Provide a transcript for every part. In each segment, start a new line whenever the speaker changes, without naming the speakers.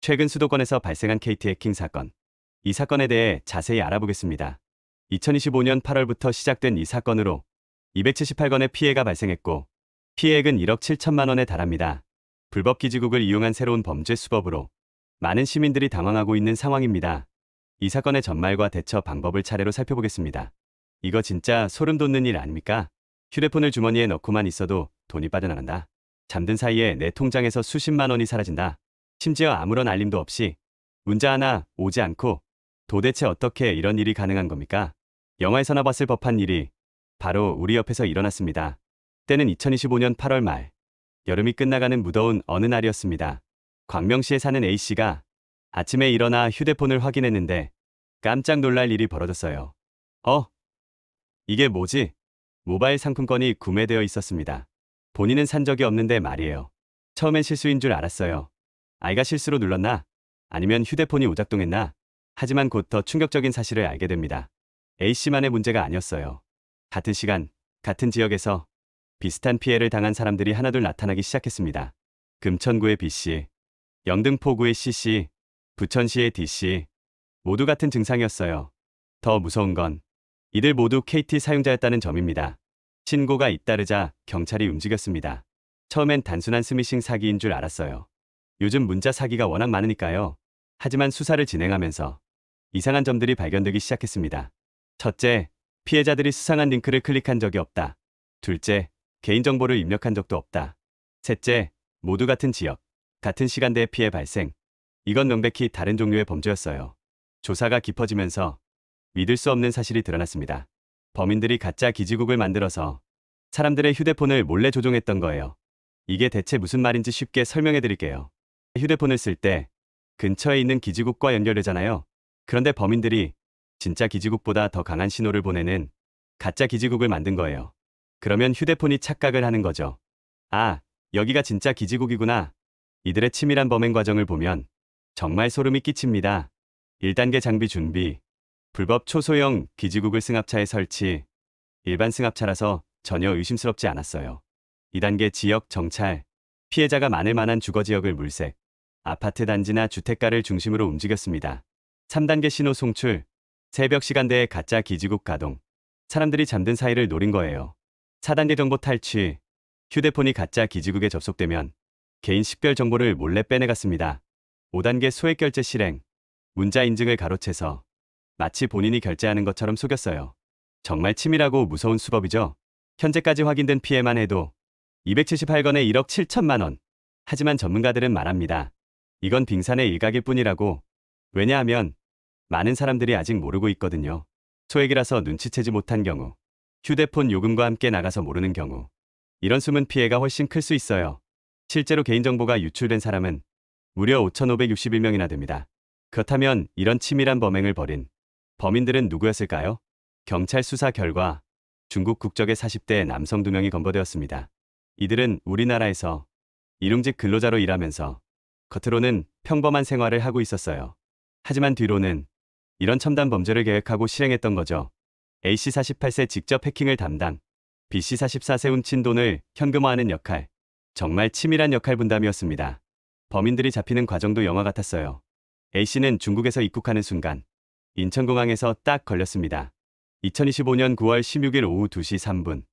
최근 수도권에서 발생한 KT 해킹 사건. 이 사건에 대해 자세히 알아보겠습니다. 2025년 8월부터 시작된 이 사건으로 278건의 피해가 발생했고 피해액은 1억 7천만 원에 달합니다. 불법 기지국을 이용한 새로운 범죄 수법으로 많은 시민들이 당황하고 있는 상황입니다. 이 사건의 전말과 대처 방법을 차례로 살펴보겠습니다. 이거 진짜 소름 돋는 일 아닙니까? 휴대폰을 주머니에 넣고만 있어도 돈이 빠져나간다. 잠든 사이에 내 통장에서 수십만 원이 사라진다. 심지어 아무런 알림도 없이 문자 하나 오지 않고 도대체 어떻게 이런 일이 가능한 겁니까? 영화에서나 봤을 법한 일이 바로 우리 옆에서 일어났습니다. 때는 2025년 8월 말, 여름이 끝나가는 무더운 어느 날이었습니다. 광명시에 사는 A씨가 아침에 일어나 휴대폰을 확인했는데 깜짝 놀랄 일이 벌어졌어요. 이게 뭐지? 모바일 상품권이 구매되어 있었습니다. 본인은 산 적이 없는데 말이에요. 처음엔 실수인 줄 알았어요. 아이가 실수로 눌렀나? 아니면 휴대폰이 오작동했나? 하지만 곧 더 충격적인 사실을 알게 됩니다. A씨만의 문제가 아니었어요. 같은 시간, 같은 지역에서 비슷한 피해를 당한 사람들이 하나둘 나타나기 시작했습니다. 금천구의 B씨, 영등포구의 C씨, 부천시의 D씨, 모두 같은 증상이었어요. 더 무서운 건 이들 모두 KT 사용자였다는 점입니다. 신고가 잇따르자 경찰이 움직였습니다. 처음엔 단순한 스미싱 사기인 줄 알았어요. 요즘 문자 사기가 워낙 많으니까요. 하지만 수사를 진행하면서 이상한 점들이 발견되기 시작했습니다. 첫째, 피해자들이 수상한 링크를 클릭한 적이 없다. 둘째, 개인정보를 입력한 적도 없다. 셋째, 모두 같은 지역, 같은 시간대의 피해 발생. 이건 명백히 다른 종류의 범죄였어요. 조사가 깊어지면서 믿을 수 없는 사실이 드러났습니다. 범인들이 가짜 기지국을 만들어서 사람들의 휴대폰을 몰래 조종했던 거예요. 이게 대체 무슨 말인지 쉽게 설명해 드릴게요. 휴대폰을 쓸 때 근처에 있는 기지국과 연결되잖아요. 그런데 범인들이 진짜 기지국보다 더 강한 신호를 보내는 가짜 기지국을 만든 거예요. 그러면 휴대폰이 착각을 하는 거죠. 아, 여기가 진짜 기지국이구나. 이들의 치밀한 범행 과정을 보면 정말 소름이 끼칩니다. 1단계 장비 준비. 불법 초소형 기지국을 승합차에 설치. 일반 승합차라서 전혀 의심스럽지 않았어요. 2단계 지역 정찰. 피해자가 많을 만한 주거지역을 물색. 아파트 단지나 주택가를 중심으로 움직였습니다. 3단계 신호 송출. 새벽 시간대에 가짜 기지국 가동. 사람들이 잠든 사이를 노린 거예요. 4단계 정보 탈취. 휴대폰이 가짜 기지국에 접속되면 개인 식별 정보를 몰래 빼내갔습니다. 5단계 소액 결제 실행. 문자 인증을 가로채서 마치 본인이 결제하는 것처럼 속였어요. 정말 치밀하고 무서운 수법이죠. 현재까지 확인된 피해만 해도 278건에 1억 7천만 원. 하지만 전문가들은 말합니다. 이건 빙산의 일각일 뿐이라고. 왜냐하면 많은 사람들이 아직 모르고 있거든요. 소액이라서 눈치채지 못한 경우, 휴대폰 요금과 함께 나가서 모르는 경우, 이런 숨은 피해가 훨씬 클 수 있어요. 실제로 개인정보가 유출된 사람은 무려 5,561명이나 됩니다. 그렇다면 이런 치밀한 범행을 벌인 범인들은 누구였을까요? 경찰 수사 결과 중국 국적의 40대 남성 2명이 검거되었습니다. 이들은 우리나라에서 일용직 근로자로 일하면서 겉으로는 평범한 생활을 하고 있었어요. 하지만 뒤로는 이런 첨단 범죄를 계획하고 실행했던 거죠. A씨 48세 직접 해킹을 담당, B씨 44세 훔친 돈을 현금화하는 역할. 정말 치밀한 역할 분담이었습니다. 범인들이 잡히는 과정도 영화 같았어요. A씨는 중국에서 입국하는 순간 인천공항에서 딱 걸렸습니다. 2025년 9월 16일 오후 2시 3분.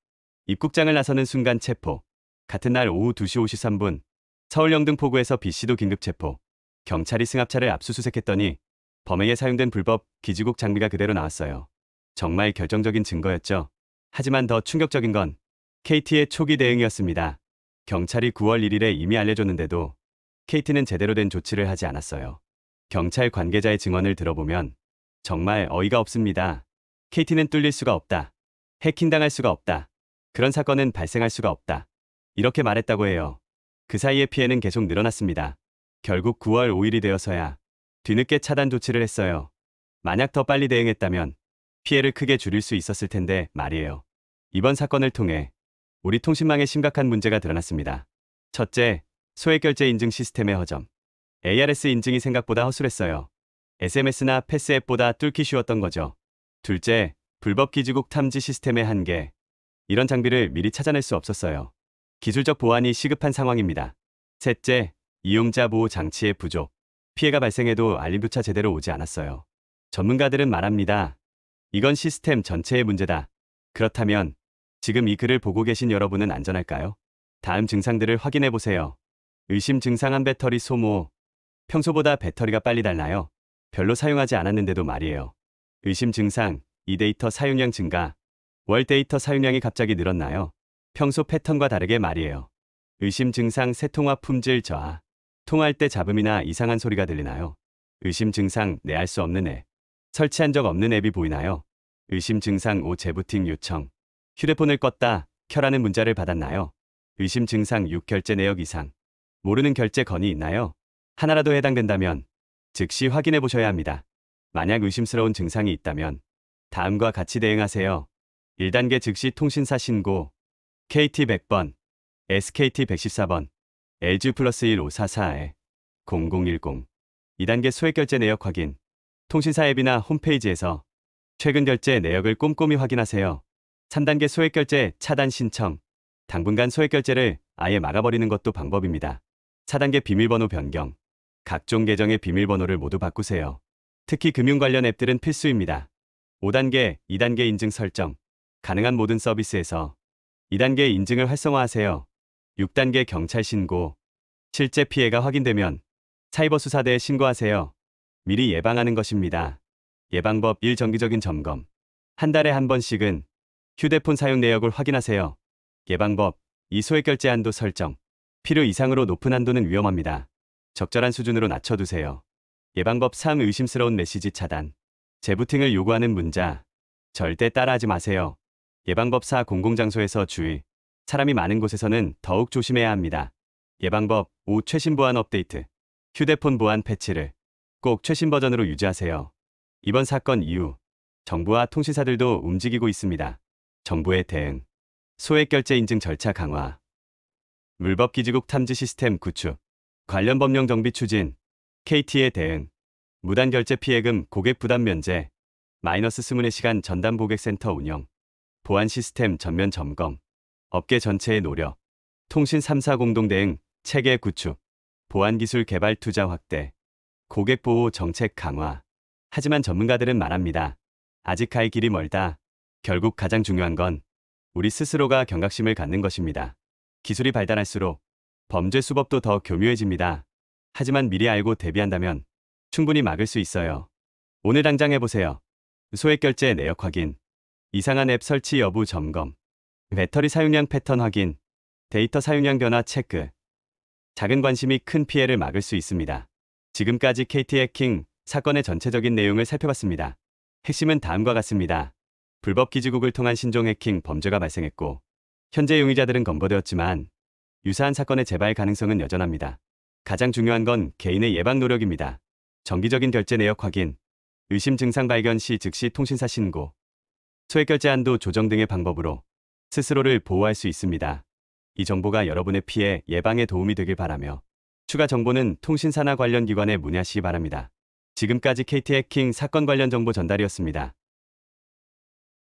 입국장을 나서는 순간 체포. 같은 날 오후 2시 53분. 서울 영등포구에서 B씨도 긴급 체포. 경찰이 승합차를 압수수색했더니 범행에 사용된 불법 기지국 장비가 그대로 나왔어요. 정말 결정적인 증거였죠. 하지만 더 충격적인 건 KT의 초기 대응이었습니다. 경찰이 9월 1일에 이미 알려줬는데도 KT는 제대로 된 조치를 하지 않았어요. 경찰 관계자의 증언을 들어보면 정말 어이가 없습니다. KT는 뚫릴 수가 없다. 해킹당할 수가 없다. 그런 사건은 발생할 수가 없다. 이렇게 말했다고 해요. 그 사이에 피해는 계속 늘어났습니다. 결국 9월 5일이 되어서야 뒤늦게 차단 조치를 했어요. 만약 더 빨리 대응했다면 피해를 크게 줄일 수 있었을 텐데 말이에요. 이번 사건을 통해 우리 통신망에 심각한 문제가 드러났습니다. 첫째, 소액결제 인증 시스템의 허점. ARS 인증이 생각보다 허술했어요. SMS나 패스앱보다 뚫기 쉬웠던 거죠. 둘째, 불법 기지국 탐지 시스템의 한계. 이런 장비를 미리 찾아낼 수 없었어요. 기술적 보완이 시급한 상황입니다. 셋째, 이용자 보호 장치의 부족. 피해가 발생해도 알림조차 제대로 오지 않았어요. 전문가들은 말합니다. 이건 시스템 전체의 문제다. 그렇다면 지금 이 글을 보고 계신 여러분은 안전할까요? 다음 증상들을 확인해 보세요. 의심 증상한 배터리 소모. 평소보다 배터리가 빨리 닳나요? 별로 사용하지 않았는데도 말이에요. 의심 증상, 이 데이터 사용량 증가. 월 데이터 사용량이 갑자기 늘었나요? 평소 패턴과 다르게 말이에요. 의심 증상, 새 통화 품질 저하. 통화할 때 잡음이나 이상한 소리가 들리나요? 의심 증상, 내 알 수 없는 앱. 설치한 적 없는 앱이 보이나요? 의심 증상, 재부팅 요청. 휴대폰을 껐다, 켜라는 문자를 받았나요? 의심 증상, 6결제 내역 이상. 모르는 결제 건이 있나요? 하나라도 해당된다면 즉시 확인해 보셔야 합니다. 만약 의심스러운 증상이 있다면 다음과 같이 대응하세요. 1단계 즉시 통신사 신고. KT 100번, SKT 114번, LG 플러스 1544에 0010. 2단계 소액결제 내역 확인. 통신사 앱이나 홈페이지에서 최근 결제 내역을 꼼꼼히 확인하세요. 3단계 소액결제 차단 신청. 당분간 소액결제를 아예 막아버리는 것도 방법입니다. 4단계 비밀번호 변경. 각종 계정의 비밀번호를 모두 바꾸세요. 특히 금융 관련 앱들은 필수입니다. 5단계, 2단계 인증 설정. 가능한 모든 서비스에서 2단계 인증을 활성화하세요. 6단계 경찰 신고. 실제 피해가 확인되면 사이버 수사대에 신고하세요. 미리 예방하는 것입니다. 예방법 1. 정기적인 점검. 한 달에 한 번씩은 휴대폰 사용 내역을 확인하세요. 예방법 2. 소액결제 한도 설정. 필요 이상으로 높은 한도는 위험합니다. 적절한 수준으로 낮춰두세요. 예방법 3. 의심스러운 메시지 차단. 재부팅을 요구하는 문자. 절대 따라하지 마세요. 예방법 4. 공공장소에서 주의. 사람이 많은 곳에서는 더욱 조심해야 합니다. 예방법 5. 최신 보안 업데이트. 휴대폰 보안 패치를 꼭 최신 버전으로 유지하세요. 이번 사건 이후 정부와 통신사들도 움직이고 있습니다. 정부의 대응. 소액결제 인증 절차 강화. 물법기지국 탐지 시스템 구축. 관련 법령 정비 추진. KT의 대응. 무단결제 피해금 고객 부담 면제. 마이너스 스문의 시간 전담 고객센터 운영. 보안 시스템 전면 점검. 업계 전체의 노력. 통신 3사 공동 대응 체계 구축. 보안 기술 개발 투자 확대. 고객 보호 정책 강화. 하지만 전문가들은 말합니다. 아직 갈 길이 멀다. 결국 가장 중요한 건 우리 스스로가 경각심을 갖는 것입니다. 기술이 발달할수록 범죄 수법도 더 교묘해집니다. 하지만 미리 알고 대비한다면 충분히 막을 수 있어요. 오늘 당장 해보세요. 소액결제 내역 확인. 이상한 앱 설치 여부 점검. 배터리 사용량 패턴 확인. 데이터 사용량 변화 체크. 작은 관심이 큰 피해를 막을 수 있습니다. 지금까지 KT 해킹 사건의 전체적인 내용을 살펴봤습니다. 핵심은 다음과 같습니다. 불법 기지국을 통한 신종 해킹 범죄가 발생했고 현재 용의자들은 검거되었지만 유사한 사건의 재발 가능성은 여전합니다. 가장 중요한 건 개인의 예방 노력입니다. 정기적인 결제 내역 확인, 의심 증상 발견 시 즉시 통신사 신고, 소액결제 한도 조정 등의 방법으로 스스로를 보호할 수 있습니다. 이 정보가 여러분의 피해 예방에 도움이 되길 바라며 추가 정보는 통신사나 관련 기관에 문의하시기 바랍니다. 지금까지 KT 해킹 사건 관련 정보 전달이었습니다.